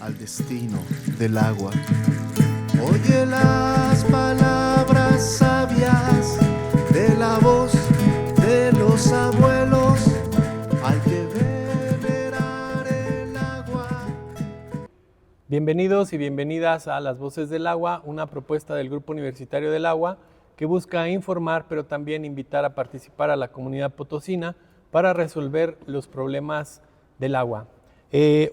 al destino del agua. Oye las palabras sabias de la voz de los abuelos, hay que venerar el agua. Bienvenidos y bienvenidas a Las Voces del Agua, una propuesta del Grupo Universitario del Agua que busca informar, pero también invitar a participar a la comunidad potosina para resolver los problemas del agua.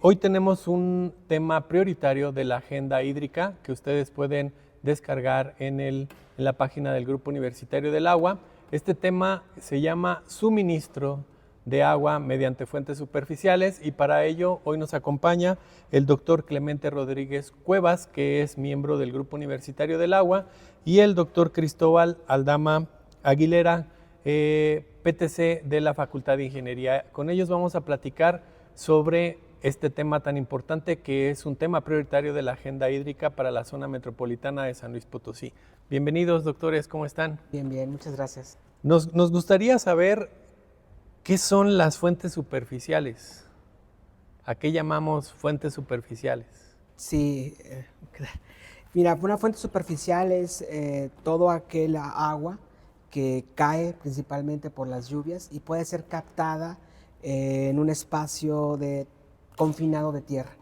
Hoy tenemos un tema prioritario de la agenda hídrica que ustedes pueden descargar en la página del Grupo Universitario del Agua. Este tema se llama suministro de agua mediante fuentes superficiales y para ello hoy nos acompaña el doctor Clemente Rodríguez Cuevas, que es miembro del Grupo Universitario del Agua, y el doctor Cristóbal Aldama Aguilera, PTC de la Facultad de Ingeniería. Con ellos vamos a platicar sobre este tema tan importante que es un tema prioritario de la agenda hídrica para la zona metropolitana de San Luis Potosí. Bienvenidos, doctores, ¿cómo están? Bien, muchas gracias. Nos gustaría saber qué son las fuentes superficiales. ¿A qué llamamos fuentes superficiales? Sí, mira, una fuente superficial es todo aquel agua que cae principalmente por las lluvias y puede ser captada en un espacio confinado de tierra,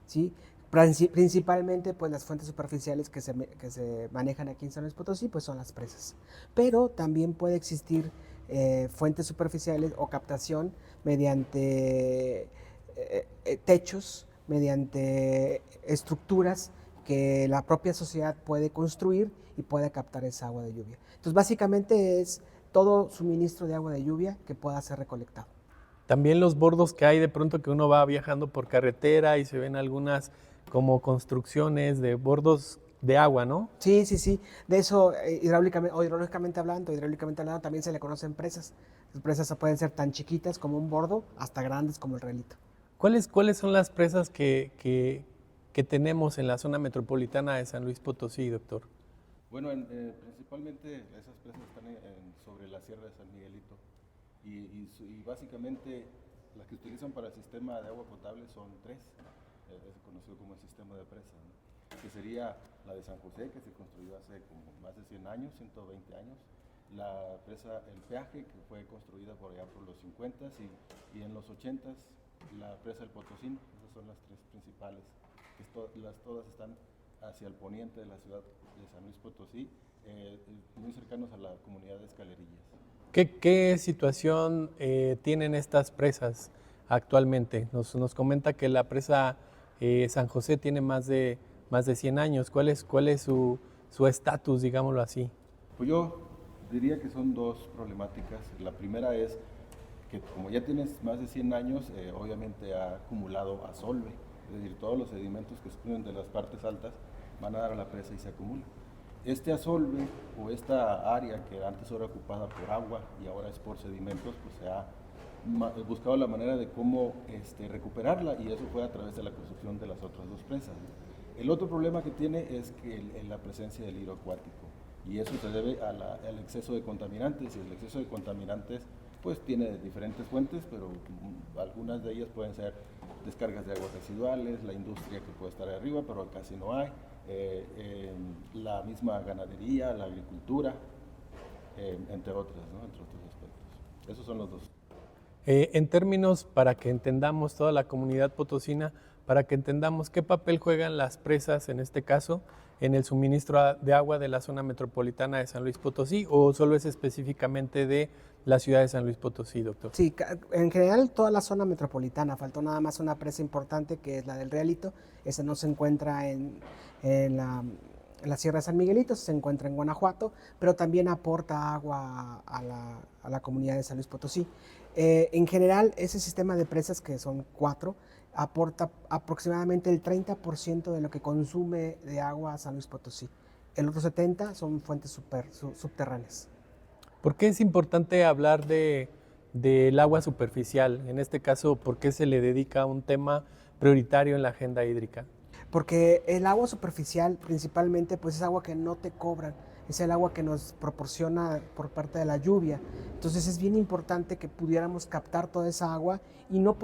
¿sí? Principalmente pues las fuentes superficiales que se manejan aquí en San Luis Potosí pues son las presas, pero también puede existir fuentes superficiales o captación mediante techos, mediante estructuras que la propia sociedad puede construir y puede captar esa agua de lluvia. Entonces básicamente es todo suministro de agua de lluvia que pueda ser recolectado. También los bordos que hay de pronto que uno va viajando por carretera y se ven algunas como construcciones de bordos de agua, ¿no? Sí. De eso, hidráulicamente hablando, también se le conocen presas. Las presas pueden ser tan chiquitas como un bordo hasta grandes como el relito. ¿Cuáles son las presas que tenemos en la zona metropolitana de San Luis Potosí, doctor? Bueno, principalmente esas presas están sobre la Sierra de San Miguelito y básicamente las que utilizan para el sistema de agua potable son tres, es conocido como el sistema de presas, ¿no? Que sería la de San José, que se construyó hace como más de 100 años, 120 años, la presa El Peaje, que fue construida por allá por los 50s y en los 80s la presa El Potosino. Esas son las tres principales, que todas están hacia el poniente de la ciudad de San Luis Potosí, muy cercanos a la comunidad de Escalerillas. ¿Qué situación tienen estas presas actualmente? Nos comenta que la presa San José tiene más de 100 años. ¿Cuál es su estatus, digámoslo así? Pues yo diría que son dos problemáticas. La primera es que como ya tienes más de 100 años, obviamente ha acumulado asolve, es decir, todos los sedimentos que surgen de las partes altas van a dar a la presa y se acumulan. Este asolve o esta área que antes era ocupada por agua y ahora es por sedimentos, pues se ha buscado la manera de cómo recuperarla y eso fue a través de la construcción de las otras dos presas. El otro problema que tiene es que la presencia del hilo acuático y eso se debe al exceso de contaminantes y el exceso de contaminantes pues tiene diferentes fuentes, pero algunas de ellas pueden ser descargas de aguas residuales, la industria que puede estar arriba, pero casi no hay. La misma ganadería, la agricultura, entre otras, ¿no? Entre otros aspectos. Esos son los dos. En términos para que entendamos toda la comunidad potosina, para que entendamos qué papel juegan las presas, en este caso, en el suministro de agua de la zona metropolitana de San Luis Potosí, o solo es específicamente de la ciudad de San Luis Potosí, doctor? Sí, en general toda la zona metropolitana, faltó nada más una presa importante que es la del Realito, esa no se encuentra en la Sierra de San Miguelito, se encuentra en Guanajuato, pero también aporta agua a la comunidad de San Luis Potosí. En general, ese sistema de presas, que son 4, aporta aproximadamente el 30% de lo que consume de agua a San Luis Potosí. El otro 70% son fuentes subterráneas. ¿Por qué es importante hablar del agua superficial? En este caso, ¿por qué se le dedica un tema prioritario en la agenda hídrica? Porque el agua superficial principalmente pues es agua que no te cobran, es el agua que nos proporciona por parte de la lluvia. Entonces es bien importante que pudiéramos captar toda esa agua y no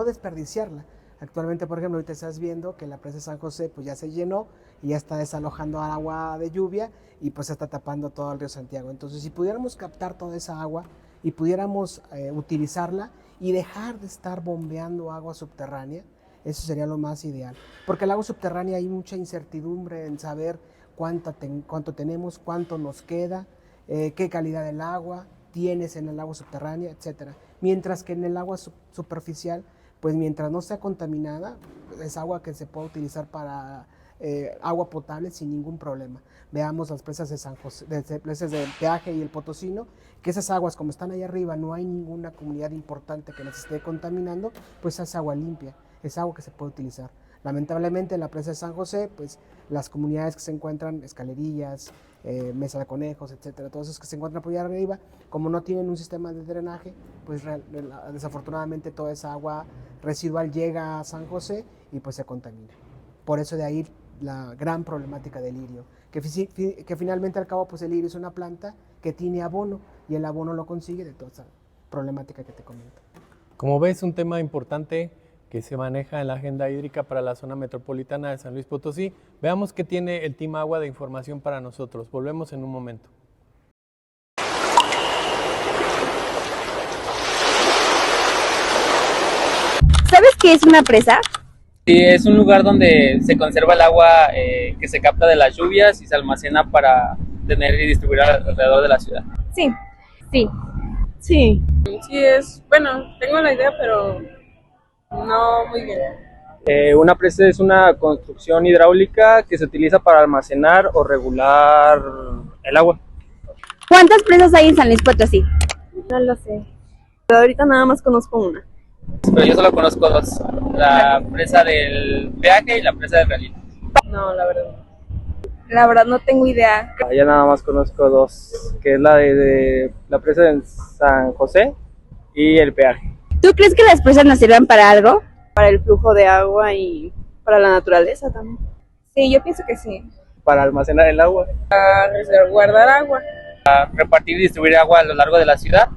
desperdiciarla. Actualmente, por ejemplo, ahorita estás viendo que la presa de San José pues ya se llenó y ya está desalojando agua de lluvia y pues está tapando todo el río Santiago. Entonces, si pudiéramos captar toda esa agua y pudiéramos utilizarla y dejar de estar bombeando agua subterránea, eso sería lo más ideal. Porque el agua subterránea hay mucha incertidumbre en saber cuánto tenemos, cuánto nos queda, qué calidad del agua tienes en el agua subterránea, etcétera. Mientras que en el agua superficial, pues mientras no sea contaminada, es agua que se puede utilizar para agua potable sin ningún problema. Veamos las presas de San José, presas del Peaje y el Potosino, que esas aguas, como están ahí arriba, no hay ninguna comunidad importante que las esté contaminando, pues es agua limpia, es agua que se puede utilizar. Lamentablemente en la presa de San José, pues las comunidades que se encuentran, Escalerillas, Mesa de Conejos, etcétera, todos esos que se encuentran por allá arriba, como no tienen un sistema de drenaje, pues desafortunadamente toda esa agua residual llega a San José y pues se contamina. Por eso de ahí la gran problemática del lirio, que finalmente al cabo pues el lirio es una planta que tiene abono y el abono lo consigue de toda esa problemática que te comento. Como ves, un tema importante que se maneja en la agenda hídrica para la zona metropolitana de San Luis Potosí. Veamos qué tiene el Team Agua de información para nosotros. Volvemos en un momento. ¿Sabes qué es una presa? Sí, es un lugar donde se conserva el agua que se capta de las lluvias y se almacena para tener y distribuir alrededor de la ciudad. Sí, sí. Sí, bueno, tengo la idea, pero no muy bien. Una presa es una construcción hidráulica que se utiliza para almacenar o regular el agua. ¿Cuántas presas hay en San Luis Potosí? No lo sé. Pero ahorita nada más conozco una. Pero yo solo conozco dos, la presa del Peaje y la presa del Realito. No, la verdad. La verdad no tengo idea. Ya nada más conozco dos, que es la de la presa de San José y el Peaje. ¿Tú crees que las presas nos sirven para algo? Para el flujo de agua y para la naturaleza también. Sí, yo pienso que sí. Para almacenar el agua. Guardar agua. Repartir y distribuir agua a lo largo de la ciudad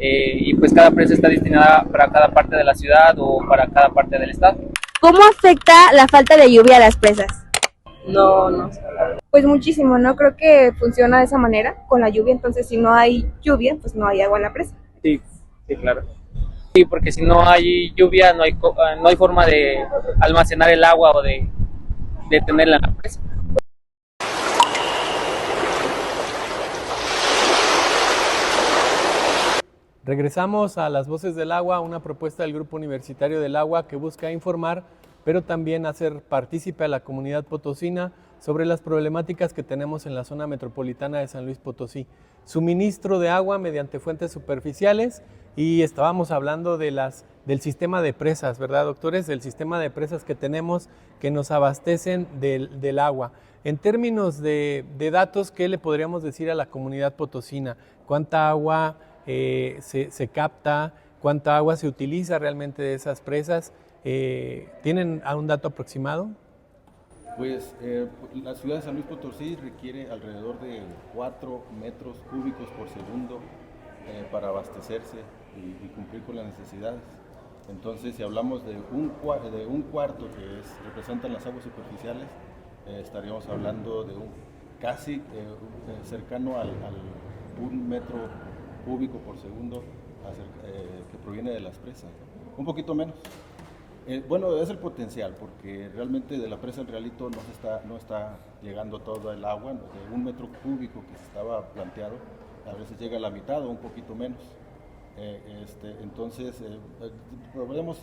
y pues cada presa está destinada para cada parte de la ciudad o para cada parte del estado. ¿Cómo afecta la falta de lluvia a las presas? No. Pues muchísimo, ¿no? Creo que funciona de esa manera, con la lluvia. Entonces, si no hay lluvia, pues no hay agua en la presa. Sí, claro. Sí, porque si no hay lluvia, no hay forma de almacenar el agua o de tenerla en la presa. Regresamos a Las Voces del Agua, una propuesta del Grupo Universitario del Agua que busca informar, pero también hacer partícipe a la comunidad potosina sobre las problemáticas que tenemos en la zona metropolitana de San Luis Potosí. Suministro de agua mediante fuentes superficiales y estábamos hablando del sistema de presas, ¿verdad, doctores? Del sistema de presas que tenemos que nos abastecen del agua. En términos de datos, ¿qué le podríamos decir a la comunidad potosina? ¿Cuánta agua se capta? ¿Cuánta agua se utiliza realmente de esas presas? ¿Tienen un dato aproximado? Pues la ciudad de San Luis Potosí requiere alrededor de 4 metros cúbicos por segundo para abastecerse y cumplir con las necesidades. Entonces, si hablamos de un cuarto que representan las aguas superficiales, estaríamos hablando de casi cercano al 1 metro cúbico por segundo que proviene de las presas, un poquito menos. Bueno, es el potencial, porque realmente de la presa del Realito no está llegando todo el agua, de 1 metro cúbico que se estaba planteado, a veces llega a la mitad o un poquito menos. Entonces, podemos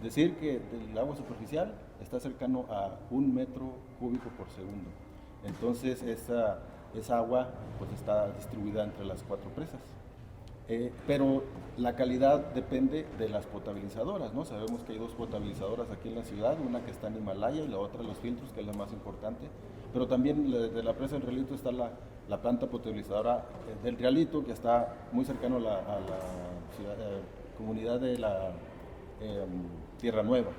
decir que el agua superficial está cercano a 1 metro cúbico por segundo. Entonces, esa agua pues está distribuida entre las 4 presas. Pero la calidad depende de las potabilizadoras, ¿no? Sabemos que hay 2 potabilizadoras aquí en la ciudad, una que está en Himalaya y la otra los filtros, que es la más importante. Pero también de la presa del Realito está la planta potabilizadora del Realito, que está muy cercano a la comunidad de la Tierra Nueva.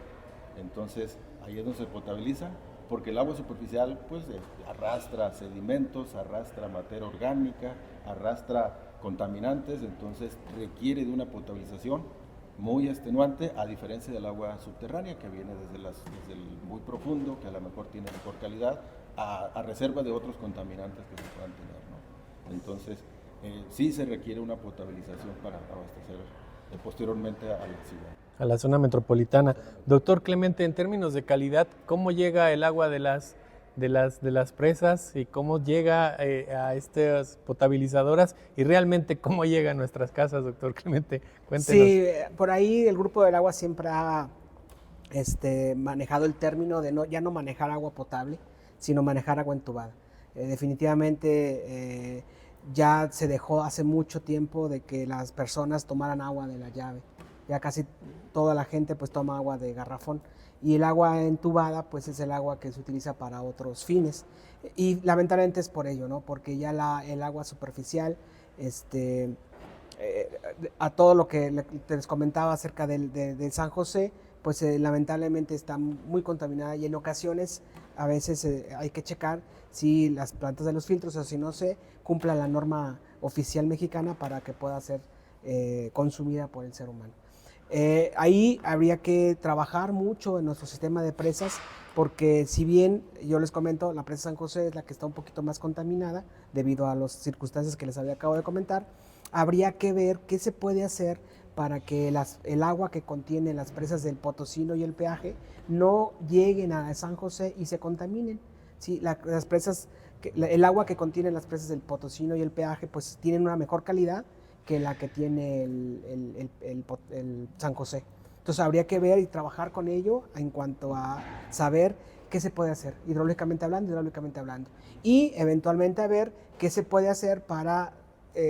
Entonces, ahí es donde se potabiliza, porque el agua superficial pues arrastra sedimentos, arrastra materia orgánica, arrastra contaminantes, entonces requiere de una potabilización muy extenuante, a diferencia del agua subterránea que viene desde el muy profundo, que a lo mejor tiene mejor calidad, a reserva de otros contaminantes que se puedan tener, ¿no? Entonces, sí se requiere una potabilización para abastecer posteriormente a la ciudad. A la zona metropolitana. Doctor Clemente, en términos de calidad, ¿cómo llega el agua de las presas y cómo llega a estas potabilizadoras y realmente cómo llega a nuestras casas, doctor Clemente? Cuéntenos. Sí, por ahí el Grupo del Agua siempre ha manejado el término de ya no manejar agua potable, sino manejar agua entubada. Definitivamente ya se dejó hace mucho tiempo de que las personas tomaran agua de la llave. Ya casi toda la gente pues toma agua de garrafón, y el agua entubada pues es el agua que se utiliza para otros fines, y lamentablemente es por ello, ¿no? Porque ya el agua superficial, a todo lo que les comentaba acerca de San José, pues lamentablemente está muy contaminada, y en ocasiones a veces hay que checar si las plantas de los filtros, o si no se cumpla la norma oficial mexicana para que pueda ser consumida por el ser humano. Ahí habría que trabajar mucho en nuestro sistema de presas, porque si bien yo les comento, la presa San José es la que está un poquito más contaminada debido a las circunstancias que les acabo de comentar, habría que ver qué se puede hacer para que el agua que contiene las presas del Potosino y el Peaje no lleguen a San José y se contaminen. Sí, las presas, el agua que contiene las presas del Potosino y el Peaje pues tienen una mejor calidad que la que tiene el San José. Entonces habría que ver y trabajar con ello en cuanto a saber qué se puede hacer, hidráulicamente hablando, y eventualmente a ver qué se puede hacer para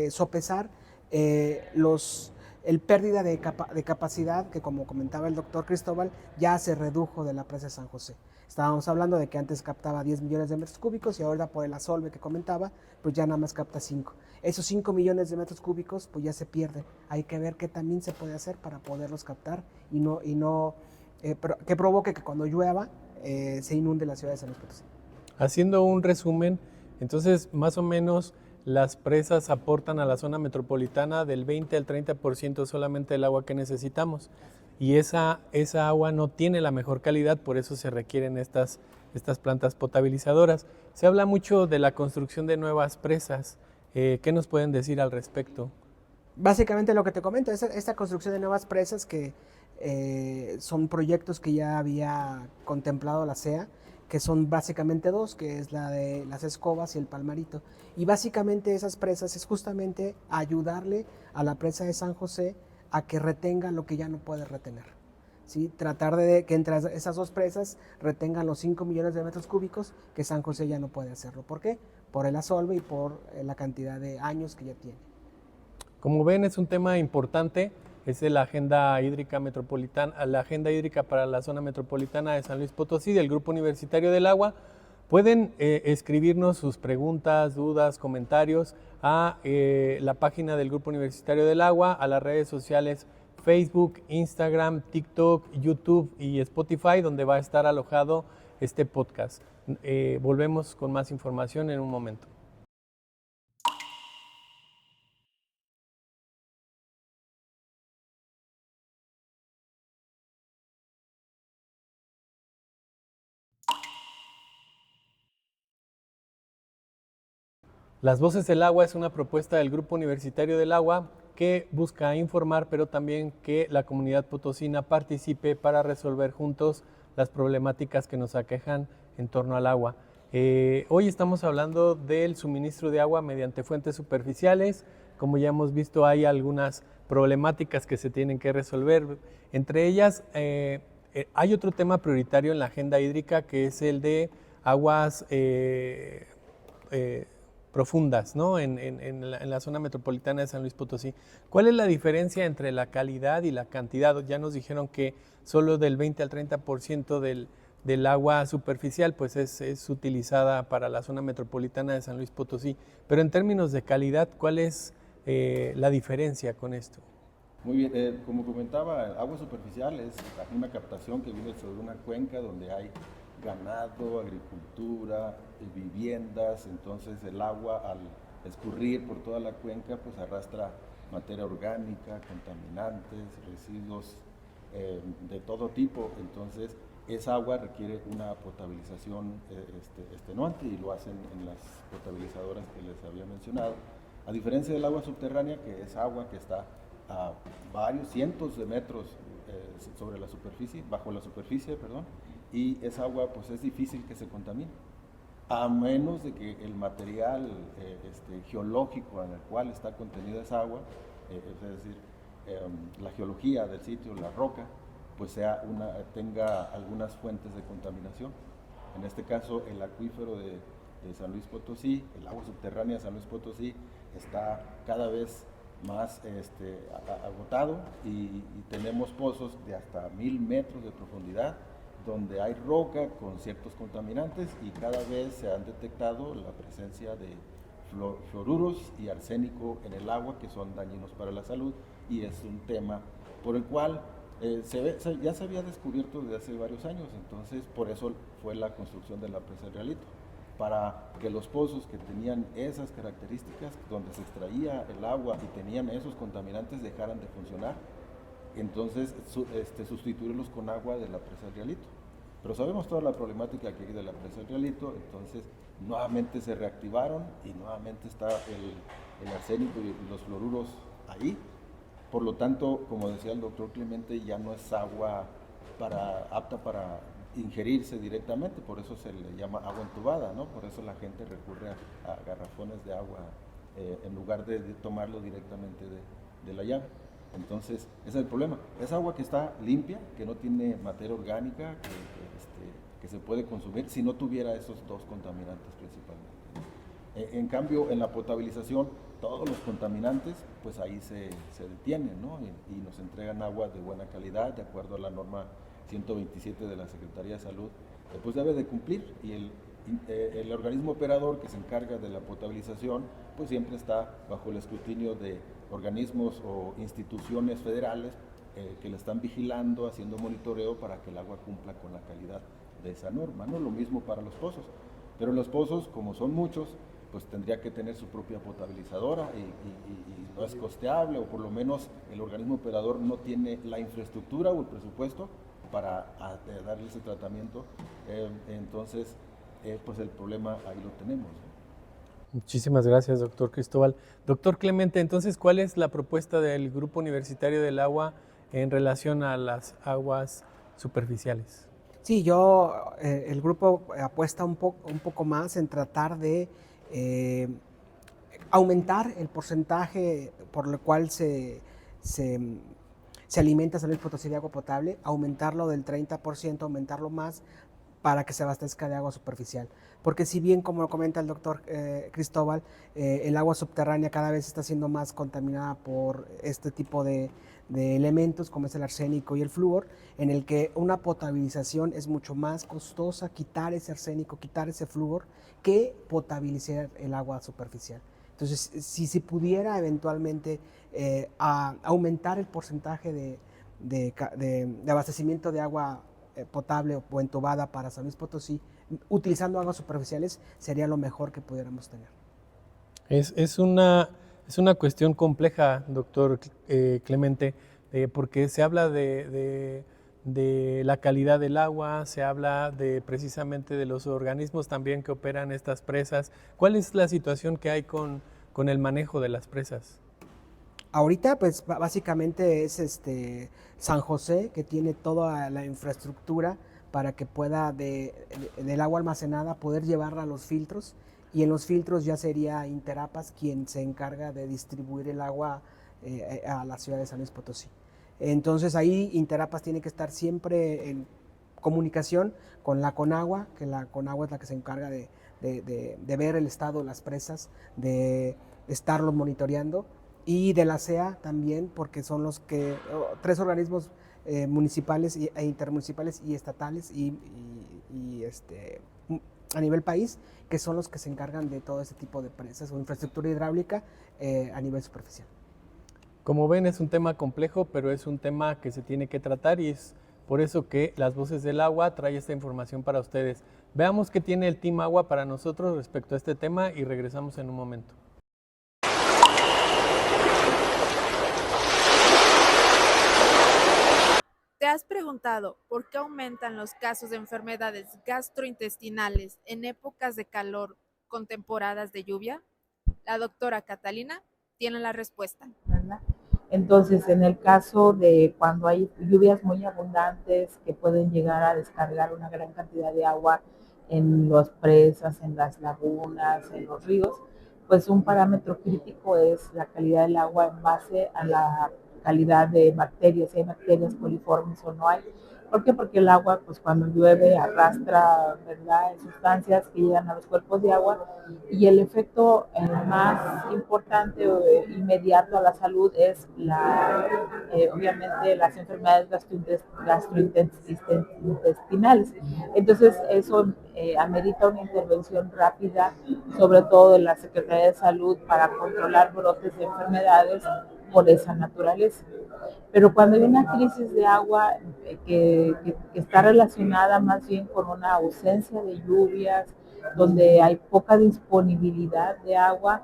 sopesar el pérdida de capacidad que, como comentaba el doctor Cristóbal, ya se redujo de la presa de San José. Estábamos hablando de que antes captaba 10 millones de metros cúbicos y ahora por el asolve que comentaba, pues ya nada más capta 5. Esos 5 millones de metros cúbicos pues ya se pierden. Hay que ver qué también se puede hacer para poderlos captar y que provoque que cuando llueva se inunde la ciudad de San Luis Potosí. Haciendo un resumen, entonces más o menos las presas aportan a la zona metropolitana del 20 al 30% solamente del agua que necesitamos. Y esa agua no tiene la mejor calidad, por eso se requieren estas plantas potabilizadoras. Se habla mucho de la construcción de nuevas presas. ¿Qué nos pueden decir al respecto? Básicamente lo que te comento, esta construcción de nuevas presas que son proyectos que ya había contemplado la CEA, que son básicamente dos, que es la de las Escobas y el Palmarito. Y básicamente esas presas es justamente ayudarle a la presa de San José a que retenga lo que ya no puede retener. ¿Sí? Tratar de que entre esas dos presas retengan los 5 millones de metros cúbicos que San José ya no puede hacerlo. ¿Por qué? Por el asolve y por la cantidad de años que ya tiene. Como ven, es un tema importante, es de la agenda hídrica metropolitana, la agenda hídrica para la zona metropolitana de San Luis Potosí, del Grupo Universitario del Agua. Pueden escribirnos sus preguntas, dudas, comentarios a la página del Grupo Universitario del Agua, a las redes sociales Facebook, Instagram, TikTok, YouTube y Spotify, donde va a estar alojado este podcast. Volvemos con más información en un momento. Las Voces del Agua es una propuesta del Grupo Universitario del Agua que busca informar, pero también que la comunidad potosina participe para resolver juntos las problemáticas que nos aquejan en torno al agua. Hoy estamos hablando del suministro de agua mediante fuentes superficiales. Como ya hemos visto, hay algunas problemáticas que se tienen que resolver. Entre ellas, hay otro tema prioritario en la agenda hídrica, que es el de aguas profundas, ¿no? en la zona metropolitana de San Luis Potosí. ¿Cuál es la diferencia entre la calidad y la cantidad? Ya nos dijeron que solo del 20 al 30% del agua superficial pues es utilizada para la zona metropolitana de San Luis Potosí, pero en términos de calidad, ¿cuál es la diferencia con esto? Muy bien, como comentaba, agua superficial es una captación que viene sobre una cuenca donde hay ganado, agricultura, viviendas. Entonces el agua al escurrir por toda la cuenca pues arrastra materia orgánica, contaminantes, residuos de todo tipo. Entonces, esa agua requiere una potabilización extenuante y lo hacen en las potabilizadoras que les había mencionado. A diferencia del agua subterránea, que es agua que está a varios cientos de metros sobre la superficie, bajo la superficie, perdón, y esa agua pues es difícil que se contamine, a menos de que el material geológico en el cual está contenida esa agua, es decir, la geología del sitio, la roca, pues tenga algunas fuentes de contaminación. En este caso, el acuífero de San Luis Potosí, el agua subterránea de San Luis Potosí, está cada vez más agotado y tenemos pozos de hasta 1000 metros de profundidad donde hay roca con ciertos contaminantes y cada vez se han detectado la presencia de fluoruros y arsénico en el agua que son dañinos para la salud, y es un tema por el cual ya se había descubierto desde hace varios años. Entonces por eso fue la construcción de la presa del Realito, para que los pozos que tenían esas características, donde se extraía el agua y tenían esos contaminantes, dejaran de funcionar. Entonces sustituirlos con agua de la presa del Realito. Pero sabemos toda la problemática que hay de la presa del Realito, entonces nuevamente se reactivaron y nuevamente está el arsénico y los fluoruros ahí. Por lo tanto, como decía el doctor Clemente, ya no es agua apta para ingerirse directamente, por eso se le llama agua entubada, ¿no? Por eso la gente recurre a garrafones de agua en lugar de tomarlo directamente de la llave. Entonces, ese es el problema. Es agua que está limpia, que no tiene materia orgánica, que se puede consumir si no tuviera esos dos contaminantes principalmente. En cambio, en la potabilización, todos los contaminantes, pues ahí se detienen, ¿no? Y nos entregan agua de buena calidad, de acuerdo a la norma 127 de la Secretaría de Salud, pues debe de cumplir, y el organismo operador que se encarga de la potabilización, pues siempre está bajo el escrutinio de organismos o instituciones federales que la están vigilando, haciendo monitoreo para que el agua cumpla con la calidad de esa norma, ¿no? Lo mismo para los pozos, pero los pozos, como son muchos, pues tendría que tener su propia potabilizadora y no es costeable, o por lo menos el organismo operador no tiene la infraestructura o el presupuesto para darle ese tratamiento. Entonces, pues el problema ahí lo tenemos, ¿no? Muchísimas gracias, doctor Cristóbal. Doctor Clemente, entonces, ¿cuál es la propuesta del Grupo Universitario del Agua en relación a las aguas superficiales? Sí, el grupo apuesta un poco más en tratar de aumentar el porcentaje por el cual se alimenta San Luis Potosí de agua potable, aumentarlo del 30%, aumentarlo más para que se abastezca de agua superficial. Porque si bien, como lo comenta el doctor Cristóbal, el agua subterránea cada vez está siendo más contaminada por este tipo de elementos como es el arsénico y el flúor, en el que una potabilización es mucho más costosa, quitar ese arsénico, quitar ese flúor, que potabilizar el agua superficial. Entonces, si se pudiera eventualmente aumentar el porcentaje de abastecimiento de agua potable o entubada para San Luis Potosí, utilizando aguas superficiales, sería lo mejor que pudiéramos tener. Es una cuestión compleja, doctor Clemente, porque se habla de la calidad del agua, se habla precisamente de los organismos también que operan estas presas. ¿Cuál es la situación que hay con el manejo de las presas? Ahorita, pues básicamente es San José, que tiene toda la infraestructura para que pueda del agua almacenada poder llevarla a los filtros, y en los filtros ya sería Interapas quien se encarga de distribuir el agua a la ciudad de San Luis Potosí. Entonces ahí Interapas tiene que estar siempre en comunicación con la Conagua, que la Conagua es la que se encarga de ver el estado de las presas, de estarlo monitoreando, y de la CEA también, porque son los que, 3 organismos municipales e intermunicipales y estatales y a nivel país, que son los que se encargan de todo ese tipo de presas o infraestructura hidráulica a nivel superficial. Como ven, es un tema complejo, pero es un tema que se tiene que tratar, y es por eso que Las Voces del Agua trae esta información para ustedes. Veamos qué tiene el Team Agua para nosotros respecto a este tema y regresamos en un momento. ¿Te has preguntado por qué aumentan los casos de enfermedades gastrointestinales en épocas de calor con temporadas de lluvia? La doctora Catalina tiene la respuesta. ¿Verdad? Entonces, en el caso de cuando hay lluvias muy abundantes que pueden llegar a descargar una gran cantidad de agua en las presas, en las lagunas, en los ríos, pues un parámetro crítico es la calidad del agua en base a la calidad de bacterias, si hay bacterias coliformes o no hay. ¿Por qué? Porque el agua, pues cuando llueve, arrastra, ¿verdad?, sustancias que llegan a los cuerpos de agua, y el efecto más importante o inmediato a la salud es obviamente las enfermedades gastrointestinales. Entonces eso amerita una intervención rápida, sobre todo de la Secretaría de Salud, para controlar brotes de enfermedades por esa naturaleza. Pero cuando hay una crisis de agua que está relacionada más bien con una ausencia de lluvias, donde hay poca disponibilidad de agua,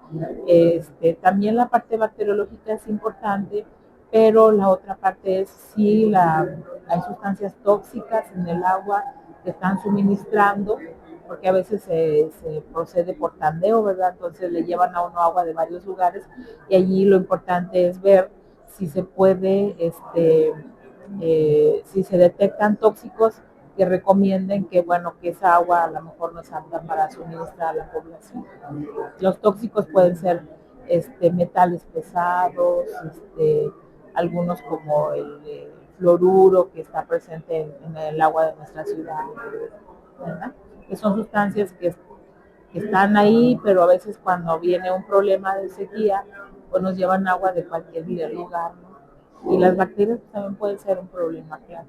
también la parte bacteriológica es importante, pero la otra parte es si hay sustancias tóxicas en el agua que están suministrando, porque a veces se procede por tandeo, ¿verdad? Entonces le llevan a uno agua de varios lugares, y allí lo importante es ver si se puede, si se detectan tóxicos que recomienden que, bueno, que esa agua a lo mejor no es apta para suministrar a la población. Los tóxicos pueden ser metales pesados, algunos como el fluoruro que está presente en el agua de nuestra ciudad, ¿verdad? Que son sustancias que están ahí, pero a veces cuando viene un problema de sequía, pues nos llevan agua de cualquier lugar, ¿no? Y las bacterias también pueden ser un problema, claro.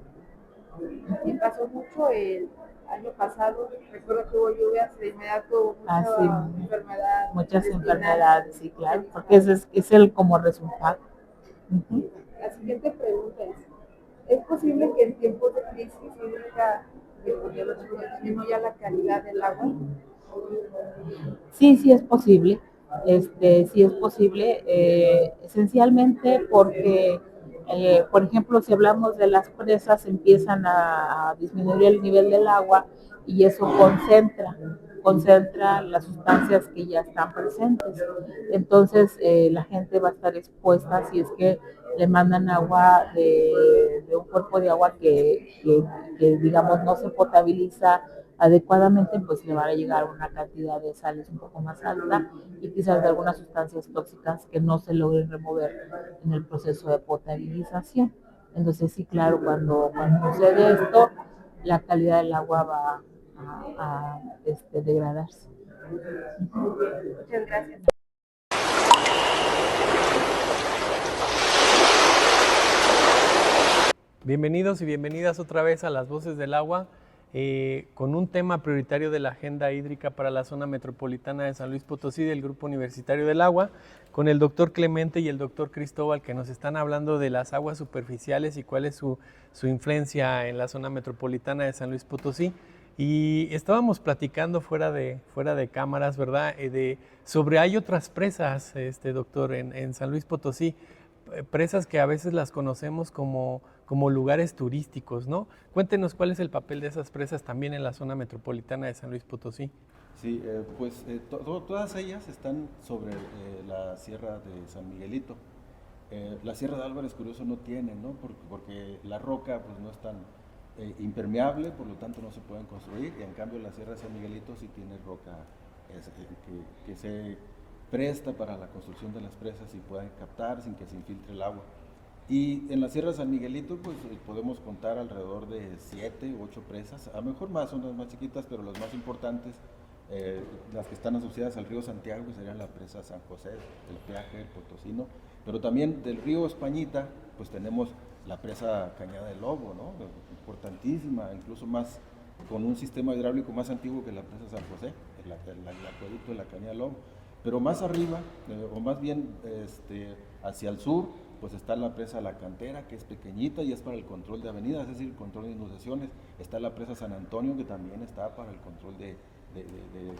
Me pasó mucho el año pasado, recuerdo que hubo lluvias, de inmediato muchas enfermedades, sí, claro, porque ese es el como resultado. Uh-huh. La siguiente pregunta ¿es posible que en tiempos de crisis hídrica disminuya la calidad del agua? Sí es posible. Sí es posible, esencialmente porque, por ejemplo, si hablamos de las presas, empiezan a disminuir el nivel del agua y eso concentra las sustancias que ya están presentes. Entonces, la gente va a estar expuesta si es que le mandan agua de un cuerpo de agua que digamos, no se potabiliza adecuadamente, pues le va a llegar una cantidad de sales un poco más alta y quizás de algunas sustancias tóxicas que no se logren remover en el proceso de potabilización. Entonces sí, claro, cuando sucede esto, la calidad del agua va a degradarse. Muchas gracias. Bienvenidos y bienvenidas otra vez a Las Voces del Agua, con un tema prioritario de la agenda hídrica para la zona metropolitana de San Luis Potosí del Grupo Universitario del Agua, con el doctor Clemente y el doctor Cristóbal, que nos están hablando de las aguas superficiales y cuál es su influencia en la zona metropolitana de San Luis Potosí. Y estábamos platicando fuera de cámaras, ¿verdad?, sobre hay otras presas, doctor, en San Luis Potosí, presas que a veces las conocemos como lugares turísticos, ¿no? Cuéntenos cuál es el papel de esas presas también en la zona metropolitana de San Luis Potosí. Sí, pues todas ellas están sobre la Sierra de San Miguelito. La Sierra de Álvarez Curioso no tiene, ¿no? Porque la roca pues no es tan impermeable, por lo tanto no se pueden construir, y en cambio la Sierra de San Miguelito sí tiene roca que se presta para la construcción de las presas y puedan captar sin que se infiltre el agua. Y en la Sierra de San Miguelito pues podemos contar alrededor de 7 u 8 presas, a lo mejor más, son las más chiquitas, pero las más importantes, las que están asociadas al río Santiago, serían la presa San José, el Peaje, el Potosino, pero también del río Españita pues tenemos la presa Cañada del Lobo, ¿no? Importantísima, incluso más, con un sistema hidráulico más antiguo que la presa San José, el acueducto de la Cañada del Lobo. Pero más arriba, o más bien hacia el sur, pues está la presa La Cantera, que es pequeñita y es para el control de avenidas, es decir, el control de inundaciones. Está la presa San Antonio, que también está para el control de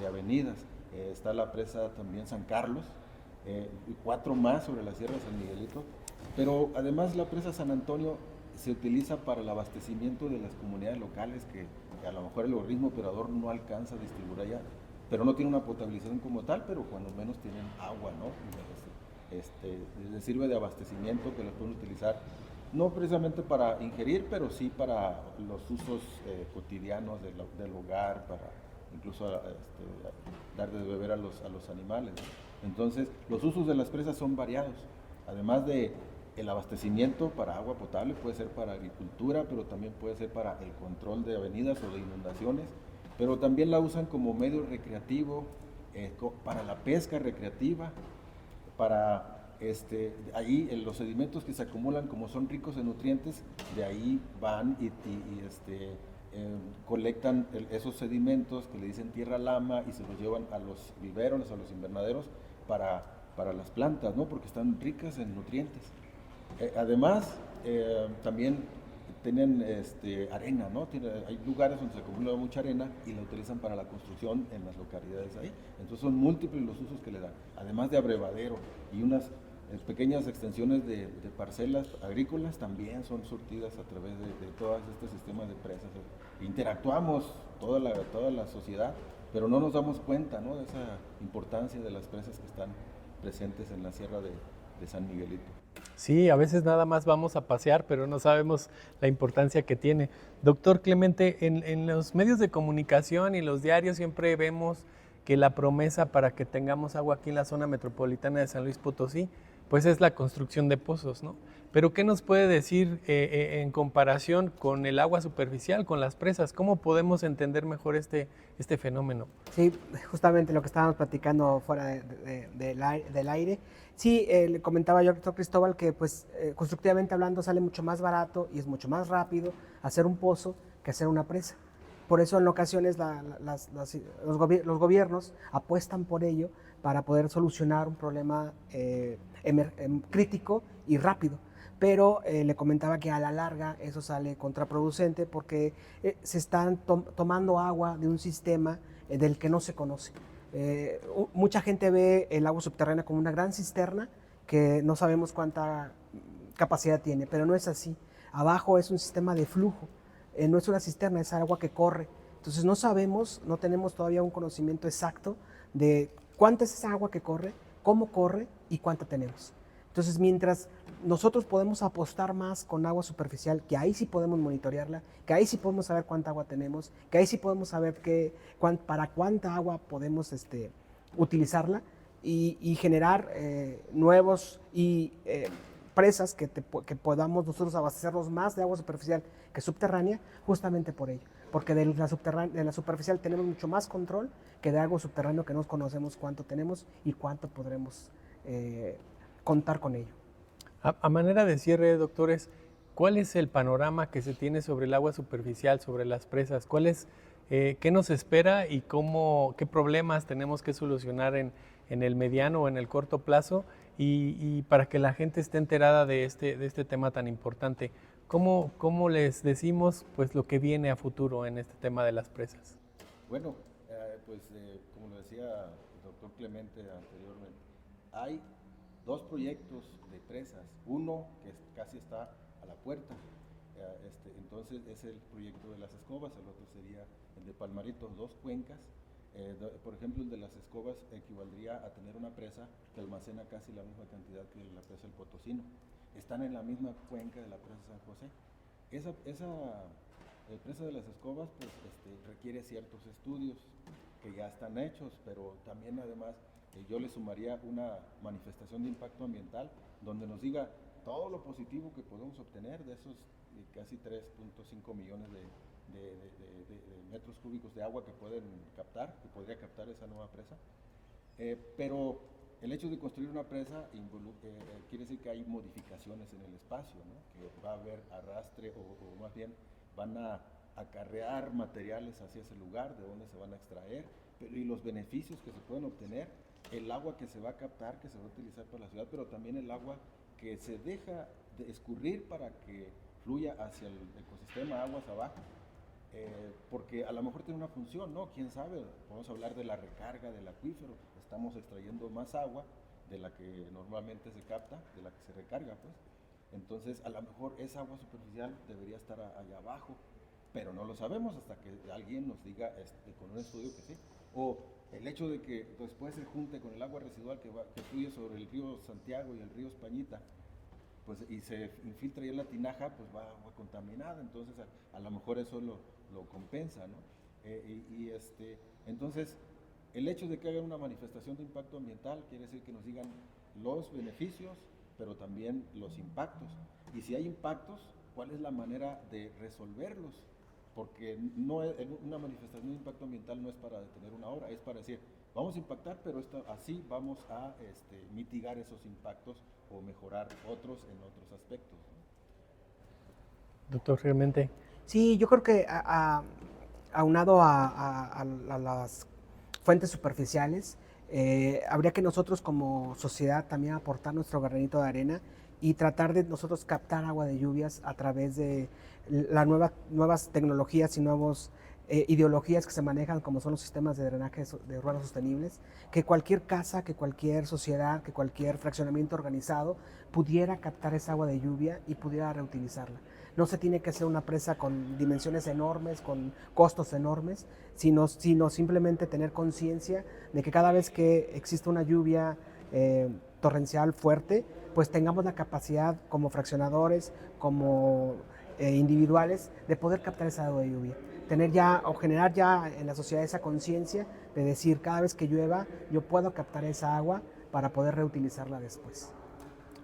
avenidas. Está la presa también San Carlos, y 4 más sobre la Sierra de San Miguelito. Pero además la presa San Antonio se utiliza para el abastecimiento de las comunidades locales que a lo mejor el organismo operador no alcanza a distribuir allá, pero no tiene una potabilización como tal, pero cuando menos tienen agua, ¿no? Les sirve de abastecimiento, que lo pueden utilizar no precisamente para ingerir, pero sí para los usos cotidianos del hogar, para incluso dar de beber a los animales, ¿no? Entonces, los usos de las presas son variados, además de el abastecimiento para agua potable, puede ser para agricultura, pero también puede ser para el control de avenidas o de inundaciones, pero también la usan como medio recreativo, para la pesca recreativa, para ahí los sedimentos que se acumulan, como son ricos en nutrientes, de ahí van y colectan esos sedimentos que le dicen tierra lama y se los llevan a los viveros, a los invernaderos para las plantas, ¿no? Porque están ricas en nutrientes. Además, también tienen arena, ¿no? Hay lugares donde se acumula mucha arena y la utilizan para la construcción en las localidades ahí. Entonces son múltiples los usos que le dan, además de abrevadero y unas pequeñas extensiones de parcelas agrícolas también son surtidas a través de todos estos sistemas de presas. Interactuamos toda la sociedad, pero no nos damos cuenta, ¿no?, de esa importancia de las presas que están presentes en la sierra de San Miguelito. Sí, a veces nada más vamos a pasear, pero no sabemos la importancia que tiene. Doctor Clemente, en los medios de comunicación y los diarios siempre vemos que la promesa para que tengamos agua aquí en la zona metropolitana de San Luis Potosí, pues es la construcción de pozos, ¿no? Pero ¿qué nos puede decir en comparación con el agua superficial, con las presas? ¿Cómo podemos entender mejor este fenómeno? Sí, justamente lo que estábamos platicando fuera del aire. Sí, le comentaba yo al doctor Cristóbal que pues constructivamente hablando sale mucho más barato y es mucho más rápido hacer un pozo que hacer una presa. Por eso en ocasiones los gobiernos apuestan por ello para poder solucionar un problema crítico y rápido. Pero le comentaba que a la larga eso sale contraproducente porque se están tomando agua de un sistema del que no se conoce. Mucha gente ve el agua subterránea como una gran cisterna que no sabemos cuánta capacidad tiene, pero no es así. Abajo es un sistema de flujo, no es una cisterna, es agua que corre. Entonces no tenemos todavía un conocimiento exacto de cuánta es esa agua que corre, cómo corre y cuánta tenemos. Entonces, mientras nosotros podemos apostar más con agua superficial, que ahí sí podemos monitorearla, que ahí sí podemos saber cuánta agua tenemos, que ahí sí podemos saber para cuánta agua podemos utilizarla y generar nuevos presas que podamos nosotros abastecernos más de agua superficial que subterránea, justamente por ello. Porque de la superficial tenemos mucho más control que de algo subterráneo que no conocemos cuánto tenemos y cuánto podremos contar con ello. A manera de cierre, doctores, ¿cuál es el panorama que se tiene sobre el agua superficial, sobre las presas? ¿Qué nos espera y qué problemas tenemos que solucionar en el mediano o en el corto plazo y para que la gente esté enterada de este tema tan importante? ¿Cómo les decimos pues lo que viene a futuro en este tema de las presas? Bueno, como lo decía el doctor Clemente anteriormente, hay dos proyectos de presas, uno que casi está a la puerta, entonces es el proyecto de las Escobas, el otro sería el de Palmarito, dos cuencas. Por ejemplo, el de las Escobas equivaldría a tener una presa que almacena casi la misma cantidad que la presa del Potosino. Están en la misma cuenca de la presa San José. Esa presa de las Escobas pues, requiere ciertos estudios que ya están hechos, pero también además yo le sumaría una manifestación de impacto ambiental donde nos diga todo lo positivo que podemos obtener de esos casi 3.5 millones de metros cúbicos de agua que podría captar esa nueva presa. Pero el hecho de construir una presa quiere decir que hay modificaciones en el espacio, ¿no? Que va a haber arrastre o más bien van a acarrear materiales hacia ese lugar de donde se van a extraer, y los beneficios que se pueden obtener, el agua que se va a captar, que se va a utilizar para la ciudad, pero también el agua que se deja de escurrir para que fluya hacia el ecosistema aguas abajo, porque a lo mejor tiene una función, ¿no? ¿Quién sabe? Podemos hablar de la recarga del acuífero, estamos extrayendo más agua de la que normalmente se capta, de la que se recarga, pues. Entonces, a lo mejor esa agua superficial debería estar allá abajo, pero no lo sabemos hasta que alguien nos diga con un estudio que sí. O el hecho de que después se junte con el agua residual que fluye sobre el río Santiago y el río Españita, pues, y se infiltra ahí en la tinaja, pues va agua contaminada. Entonces, a lo mejor eso lo compensa, ¿no? Entonces, el hecho de que hagan una manifestación de impacto ambiental quiere decir que nos digan los beneficios, pero también los impactos. Y si hay impactos, ¿cuál es la manera de resolverlos? Porque una manifestación de impacto ambiental no es para detener una obra, es para decir, vamos a impactar, pero así vamos a mitigar esos impactos o mejorar otros en otros aspectos. Doctor Clemente. Sí, yo creo que aunado a las fuentes superficiales, habría que nosotros como sociedad también aportar nuestro granito de arena y tratar de nosotros captar agua de lluvias a través de las nuevas tecnologías y nuevas ideologías que se manejan, como son los sistemas de drenaje de urbanos sostenibles, que cualquier casa, que cualquier sociedad, que cualquier fraccionamiento organizado pudiera captar esa agua de lluvia y pudiera reutilizarla. No se tiene que hacer una presa con dimensiones enormes, con costos enormes, sino simplemente tener conciencia de que cada vez que existe una lluvia torrencial fuerte, pues tengamos la capacidad como fraccionadores, como individuales, de poder captar esa agua de lluvia. Generar ya en la sociedad esa conciencia de decir, cada vez que llueva, yo puedo captar esa agua para poder reutilizarla después.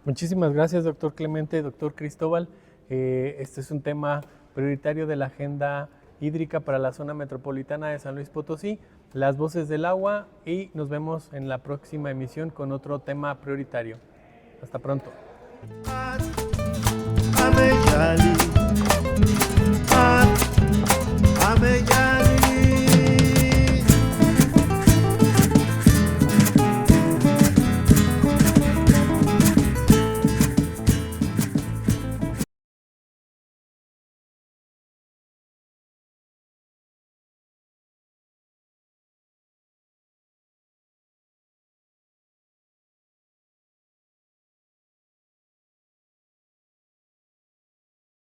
Muchísimas gracias, doctor Clemente, doctor Cristóbal. Este es un tema prioritario de la agenda hídrica para la zona metropolitana de San Luis Potosí, las voces del agua, y nos vemos en la próxima emisión con otro tema prioritario. Hasta pronto. Ameyali.